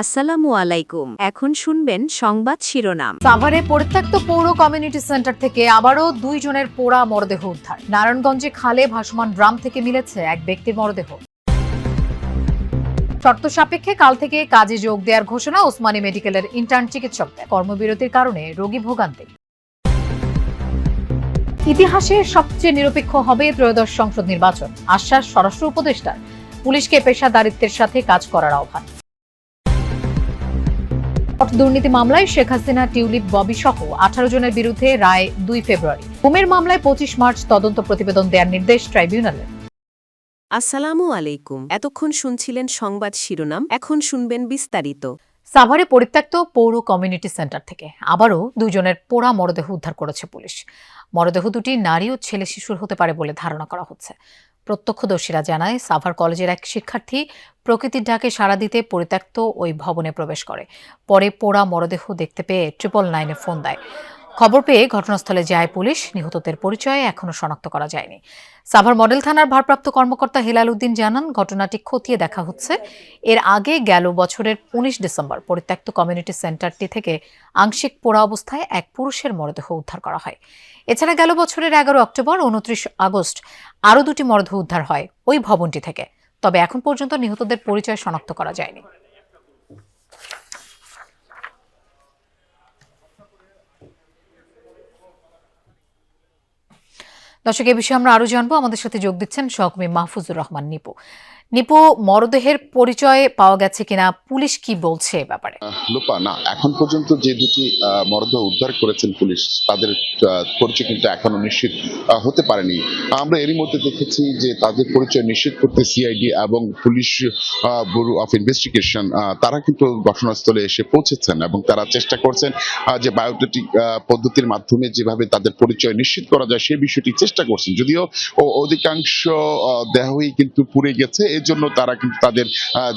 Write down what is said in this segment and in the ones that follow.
আসসালামু আলাইকুম। এখন শুনবেন সংবাদ শিরোনাম। সাভারে পরিত্যক্ত পৌর কমিউনিটি সেন্টার থেকে আবারও 2 জনের পোড়া মরদেহ উদ্ধার। নারায়ণগঞ্জে খালে ভাসমান ড্রাম থেকে মিলেছে এক ব্যক্তির মরদেহ। শর্ত সাপেক্ষে কাল থেকে কাজে যোগ দেওয়ার ঘোষণা ওসমানী মেডিকেলের ইন্টার্ন চিকিৎসকদের। কর্মবিরতির কারণে রোগী ভোগান্তি। ইতিহাসের সবচেয়ে নিরপেক্ষ হবে ত্রয়োদশ সংসদ নির্বাচন, আশ্বাস স্বরাষ্ট্র উপদেষ্টার। পুলিশকে পেশাদারিত্বের সাথে কাজ করার আহ্বান। দুর্নীতি মামলায় শেখ হাসিনা, টিউলিপ, ববি সহ 18 জনের বিরুদ্ধে রায় 2 ফেব্রুয়ারি। গুমের মামলায় 25 মার্চ তদন্ত প্রতিবেদন দেওয়ার নির্দেশ ট্রাইব্যুনালের। আসসালামু আলাইকুম। এতক্ষণ শুনছিলেন সংবাদ শিরোনাম, এখন শুনবেন বিস্তারিত। সাভারে পরিত্যক্ত পৌর কমিউনিটি সেন্টার থেকে আবারও 2 জনের পোড়া মরদেহ উদ্ধার করেছে পুলিশ। মরদেহ দুটি নারী ও ছেলে শিশুর হতে পারে বলে ধারণা করা হচ্ছে। প্রত্যক্ষদর্শীরা জানায়, সাভার কলেজের এক শিক্ষার্থী প্রকৃতির ডাকে সাড়া দিতে পরিত্যক্ত ওই ভবনে প্রবেশ করে। পরে পোড়া মরদেহ দেখতে পেয়ে 999-এ ফোন দেয়। খবর পেয়ে ঘটনাস্থলে যায় পুলিশ। নিহতদের পরিচয় এখনো শনাক্ত করা যায়নি। সাভার মডেল থানার ভারপ্রাপ্ত কর্মকর্তা হেলাল উদ্দিন জানান, ঘটনাটি খতিয়ে দেখা হচ্ছে। এর আগে গেল বছরের 19 ডিসেম্বর পরিত্যক্ত কমিউনিটি সেন্টারটি থেকে আংশিক পোড়া অবস্থায় এক পুরুষের মরদেহ উদ্ধার করা হয়। এছাড়া গেল বছরের 11 অক্টোবর, 29 আগস্ট আরও 2টি মরদেহ উদ্ধার হয় ওই ভবনটি থেকে। তবে এখন পর্যন্ত নিহতদের পরিচয় শনাক্ত করা যায়নি। দর্শক, এ বিষয়ে আমরা আরো জানবো। আমাদের সাথে যোগ দিচ্ছেন সহকর্মী মাহফুজুর রহমান নিপু। নিপু, মরদেহের পরিচয় পাওয়া গেছে কিনা, পুলিশ কি বলছে এ ব্যাপারে? লোপা, না, এখন পর্যন্ত যে দুটি মরদেহ উদ্ধার করেছেন পুলিশ, তাদের পরিচয় কিন্তু এখনো নিশ্চিত হতে পারেনি। আমরা এরই মধ্যে দেখেছি যে তাদের পরিচয় নিশ্চিত করতে সিআইডি এবং পুলিশ ব্যুরো অফ ইনভেস্টিগেশন তারা কিন্তু ঘটনাস্থলে এসে পৌঁছেছেন এবং তারা চেষ্টা করছেন যে বায়োমেট্রিক পদ্ধতির মাধ্যমে যেভাবে তাদের পরিচয় নিশ্চিত করা যায় সেই বিষয়টি চেষ্টা করছেন। যদিও অধিকাংশ দেহই কিন্তু পুড়ে গেছে, এর জন্য তারা কিন্তু তাদের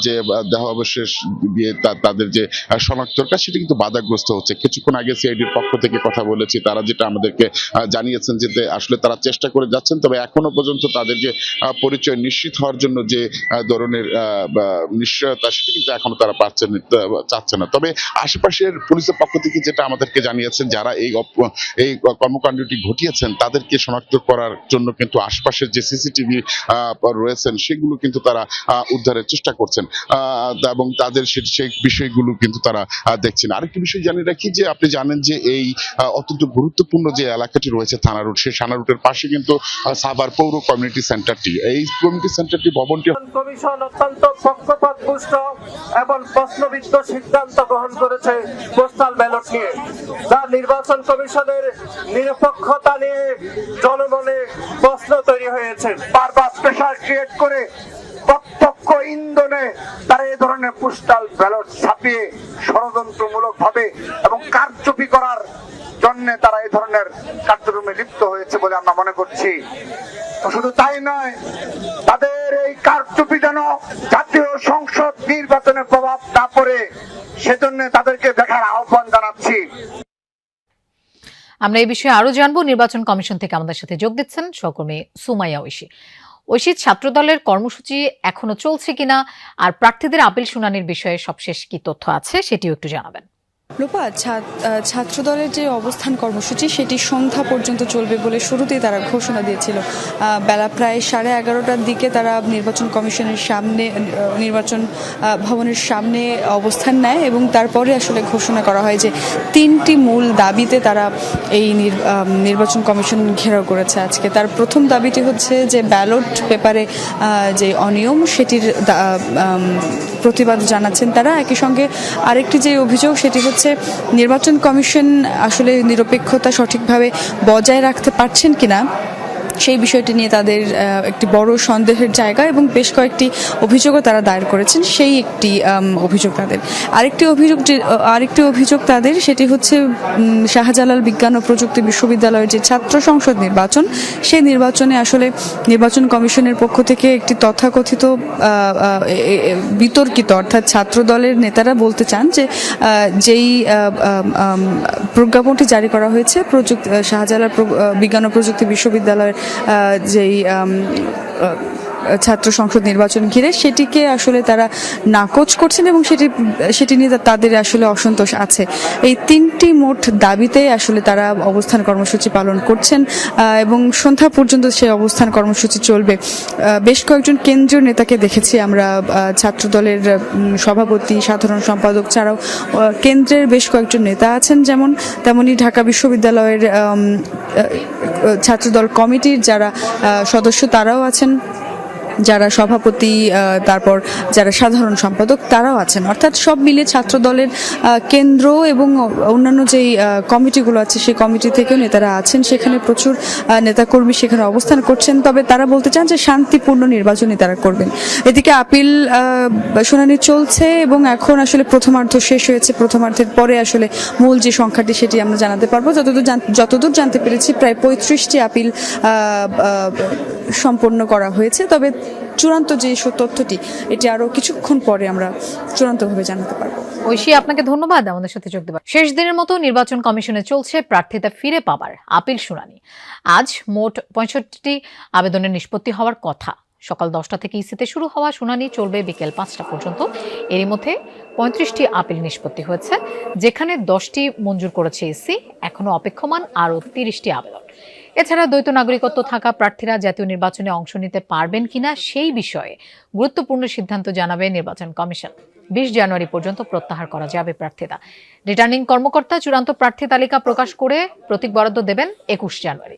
যে দেহ অবশেষ দিয়ে তাদের যে শনাক্তর কাজ সেটা কিন্তু বাধাগ্রস্ত হচ্ছে। কিছুক্ষণ আগে সিআইডির পক্ষ থেকে কথা বলেছি, তারা যেটা আমাদেরকে জানিয়েছেন যে আসলে তারা চেষ্টা করে যাচ্ছেন, তবে এখনো পর্যন্ত তাদের যে পরিচয় নিশ্চিত হওয়ার জন্য যে ধরনের নিশ্চয়তা সেটা কিন্তু এখনো তারা চাচ্ছে না। তবে আশেপাশের পুলিশের পক্ষ থেকে যেটা আমাদেরকে জানিয়েছেন, যারা এই কর্মকাণ্ডটি ঘটিয়েছেন তাদেরকে শনাক্ত করার জন্য কিন্তু আশপাশের যে সিসিটিভি রয়েছেন সেগুলো কিন্তু তারা উদ্ধারের চেষ্টা করছেন এবং তাদের সেই বিষয়গুলো কিন্তু তারা দেখছেন। আরেকটি বিষয় জানিয়ে রাখি যে আপনি জানেন যে এই অত্যন্ত গুরুত্বপূর্ণ যে এলাকাটি রয়েছে থানা রুট, সেই থানা রুটের পাশে কিন্তু সাভার পৌর কমিউনিটি সেন্টারটি, এই কমিউনিটি সেন্টারটি ভবনটি কমিশন অত্যন্ত পক্ষপাতদুষ্ট এবং প্রশ্নবিদ্ধ সিদ্ধান্ত গ্রহণ করেছে পোস্টাল ব্যালট নিয়ে, যা নির্বাচন কমিশনের নিরপেক্ষতা নিয়ে জনমনে প্রশ্ন তৈরি হয়েছে। বারবার প্রেসার ক্রিয়েট করে প্রত্যক্ষ ইন্ধনে তারা এই ধরনের পোস্টাল ব্যালট ছাপিয়ে ষড়যন্ত্রমূলক ভাবে এবং কারচুপি করার জন্য তারা এই ধরনের কার্যক্রমে লিপ্ত হয়েছে বলে আমরা মনে করছি। শুধু তাই নয়, তাদের এই কারচুপি যেন জাতীয় সংসদ নির্বাচনে প্রভাব না পড়ে সেজন্য তাদেরকে দেখার আহ্বান জানাচ্ছি। আমরা এই বিষয়ে আরো জানবো। নির্বাচন কমিশন থেকে আমাদের সাথে যোগ দিচ্ছেন সহকর্মী সুমাইয়া ঐশী। ঐশী, ছাত্রদলের কর্মসূচি এখনো চলছে কিনা, আর প্রার্থীদের আপিল শুনানির বিষয়ে সবশেষ কি তথ্য আছে সেটিও একটু জানাবেন। লোপা, ছাত্রদলের যে অবস্থান কর্মসূচি সেটি সন্ধ্যা পর্যন্ত চলবে বলে শুরুতেই তারা ঘোষণা দিয়েছিল। বেলা প্রায় 11:30টার দিকে তারা নির্বাচন কমিশনের সামনে, নির্বাচন ভবনের সামনে অবস্থান নেয় এবং তারপরে আসলে ঘোষণা করা হয় যে 3টি মূল দাবিতে তারা এই নির্বাচন কমিশন ঘেরাও করেছে আজকে। তার প্রথম দাবিটি হচ্ছে যে ব্যালট পেপারে যে অনিয়ম সেটির প্রতিবাদ জানাচ্ছেন তারা। একই সঙ্গে আরেকটি যে অভিযোগ সেটি হচ্ছে নির্বাচন কমিশন আসলে নিরপেক্ষতা সঠিকভাবে বজায় রাখতে পারছেন কিনা সেই বিষয়টি নিয়ে তাদের একটি বড় সন্দেহের জায়গা এবং বেশ কয়েকটি অভিযোগও তারা দায়ের করেছেন। সেই একটি অভিযোগ তাদের। আরেকটি অভিযোগ তাদের, সেটি হচ্ছে শাহজালাল বিজ্ঞান ও প্রযুক্তি বিশ্ববিদ্যালয়ের যে ছাত্র সংসদ নির্বাচন, সেই নির্বাচনে আসলে নির্বাচন কমিশনের পক্ষ থেকে একটি তথাকথিত বিতর্কিত, অর্থাৎ ছাত্র দলের নেতারা বলতে চান যে যেই প্রজ্ঞাপনটি জারি করা হয়েছে শাহজালাল বিজ্ঞান ও প্রযুক্তি বিশ্ববিদ্যালয়ের যেই ছাত্র সংসদ নির্বাচন ঘিরে সেটিকে আসলে তারা নাকচ করছেন এবং সেটি নিয়ে তাদের আসলে অসন্তোষ আছে। এই 3টি মোট দাবিতে আসলে তারা অবস্থান কর্মসূচি পালন করছেন এবং সন্ধ্যা পর্যন্ত সেই অবস্থান কর্মসূচি চলবে। বেশ কয়েকজন কেন্দ্রীয় নেতাকে দেখেছি আমরা, ছাত্রদলের সভাপতি, সাধারণ সম্পাদক ছাড়াও কেন্দ্রের বেশ কয়েকজন নেতা আছেন তেমনি ঢাকা বিশ্ববিদ্যালয়ের ছাত্রদল কমিটির যারা সদস্য তারাও আছেন, যারা সভাপতি, তারপর যারা সাধারণ সম্পাদক তারাও আছেন। অর্থাৎ সব মিলে ছাত্র দলের কেন্দ্র এবং অন্যান্য যেই কমিটিগুলো আছে সেই কমিটি থেকেও নেতারা আছেন, সেখানে প্রচুর নেতাকর্মী সেখানে অবস্থান করছেন। তবে তারা বলতে চান যে শান্তিপূর্ণ নির্বাচনই তারা করবেন। এদিকে আপিল শুনানি চলছে এবং এখন আসলে প্রথমার্ধ শেষ হয়েছে। প্রথমার্ধের পরে আসলে মূল যে সংখ্যাটি সেটি আমরা জানাতে পারবো। যতদূর জানতে পেরেছি প্রায় 35টি আপিল সম্পন্ন করা হয়েছে। তবে চূড়ান্ত যে তথ্যটি এটি আরো কিছুক্ষণ পরে আমরা চূড়ান্তভাবে জানাতে পারবো। ঐশী, আপনাকে ধন্যবাদ আমাদের সাথে যোগ দেওয়ার। শেষ দিনের মতো নির্বাচন কমিশনে চলছে প্রার্থিতা ফিরে পাবার আপিল শুনানি। আজ মোট 65টি আবেদনের নিষ্পত্তি হওয়ার কথা। সকাল 10টা থেকে ইসিতে শুরু হওয়া শুনানি চলবে বিকেল 5টা পর্যন্ত। এরই মধ্যে 35টি আপিল নিষ্পত্তি হয়েছে, যেখানে 10টি মঞ্জুর করেছে ইসি। এখনো অপেক্ষমান আরও 30টি আবেদন। এছাড়া দ্বৈত নাগরিকত্ব থাকা প্রার্থীরা জাতীয় নির্বাচনে অংশ নিতে পারবেন কিনা সেই বিষয়ে গুরুত্বপূর্ণ সিদ্ধান্ত জানাবে নির্বাচন কমিশন। 20 জানুয়ারি পর্যন্ত প্রত্যাহার করা যাবে প্রার্থিতা। রিটার্নিং কর্মকর্তা চূড়ান্ত প্রার্থী তালিকা প্রকাশ করে প্রতীক বরাদ্দ দেবেন 21 জানুয়ারি।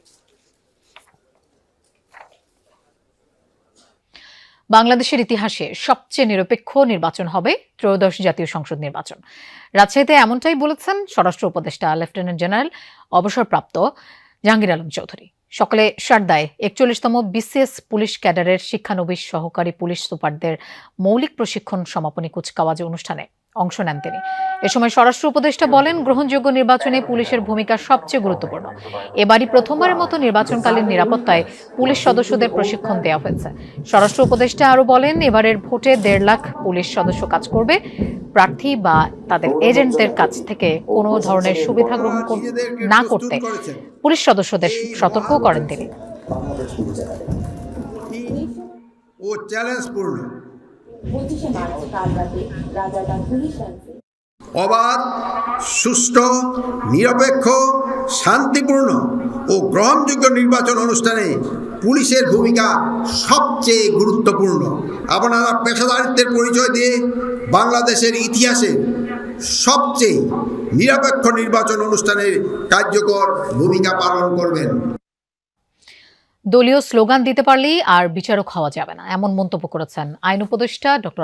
বাংলাদেশের ইতিহাসে সবচেয়ে নিরপেক্ষ নির্বাচন হবে ত্রয়োদশ জাতীয় সংসদ নির্বাচন। রাজশাহীতে এমনটাই বলেছেন স্বরাষ্ট্র উপদেষ্টা লেফটেন্যান্ট জেনারেল অবসরপ্রাপ্ত জাহাঙ্গীর আলম চৌধুরী। সকালে সারদায় 41তম বিসিএস পুলিশ ক্যাডারের শিক্ষানবিশ সহকারী পুলিশ সুপারদের মৌলিক প্রশিক্ষণ সমাপনী কুচকাওয়াজ অনুষ্ঠানে অংশ নেন তিনি। এ সময় স্বরাষ্ট্র উপদেষ্টা বলেন, গ্রহণযোগ্য নির্বাচনে পুলিশের ভূমিকা সবচেয়ে গুরুত্বপূর্ণ। এবারই প্রথমবারের মতো নির্বাচনকালীন নিরাপত্তায় পুলিশ সদস্যদের প্রশিক্ষণ দেওয়া হয়েছে। স্বরাষ্ট্র উপদেষ্টা আরও বলেন, এবারের ভোটে 1.5 লাখ পুলিশ সদস্য কাজ করবে। প্রার্থী বা তাদের এজেন্টদের কাছ থেকে কোনো ধরনের সুবিধা গ্রহণ না করতে পুলিশ সদস্যদের সতর্ক করেন তিনি। ও চ্যালেঞ্জপূর্ণ, অবাধ, সুষ্ঠু, নিরপেক্ষ, শান্তিপূর্ণ ও গ্রহণযোগ্য নির্বাচন অনুষ্ঠানে পুলিশের ভূমিকা সবচেয়ে গুরুত্বপূর্ণ। আপনারা পেশাদারিত্বের পরিচয় দিয়ে বাংলাদেশের ইতিহাসে সবচেয়ে নিরপেক্ষ নির্বাচন অনুষ্ঠানের কার্যকর ভূমিকা পালন করবেন। দলীয় স্লোগান দিতে পারলেই আর বিচারক হওয়া যাবে না, এমন মন্তব্য করেছেন আইন উপদেষ্টা ডক্টর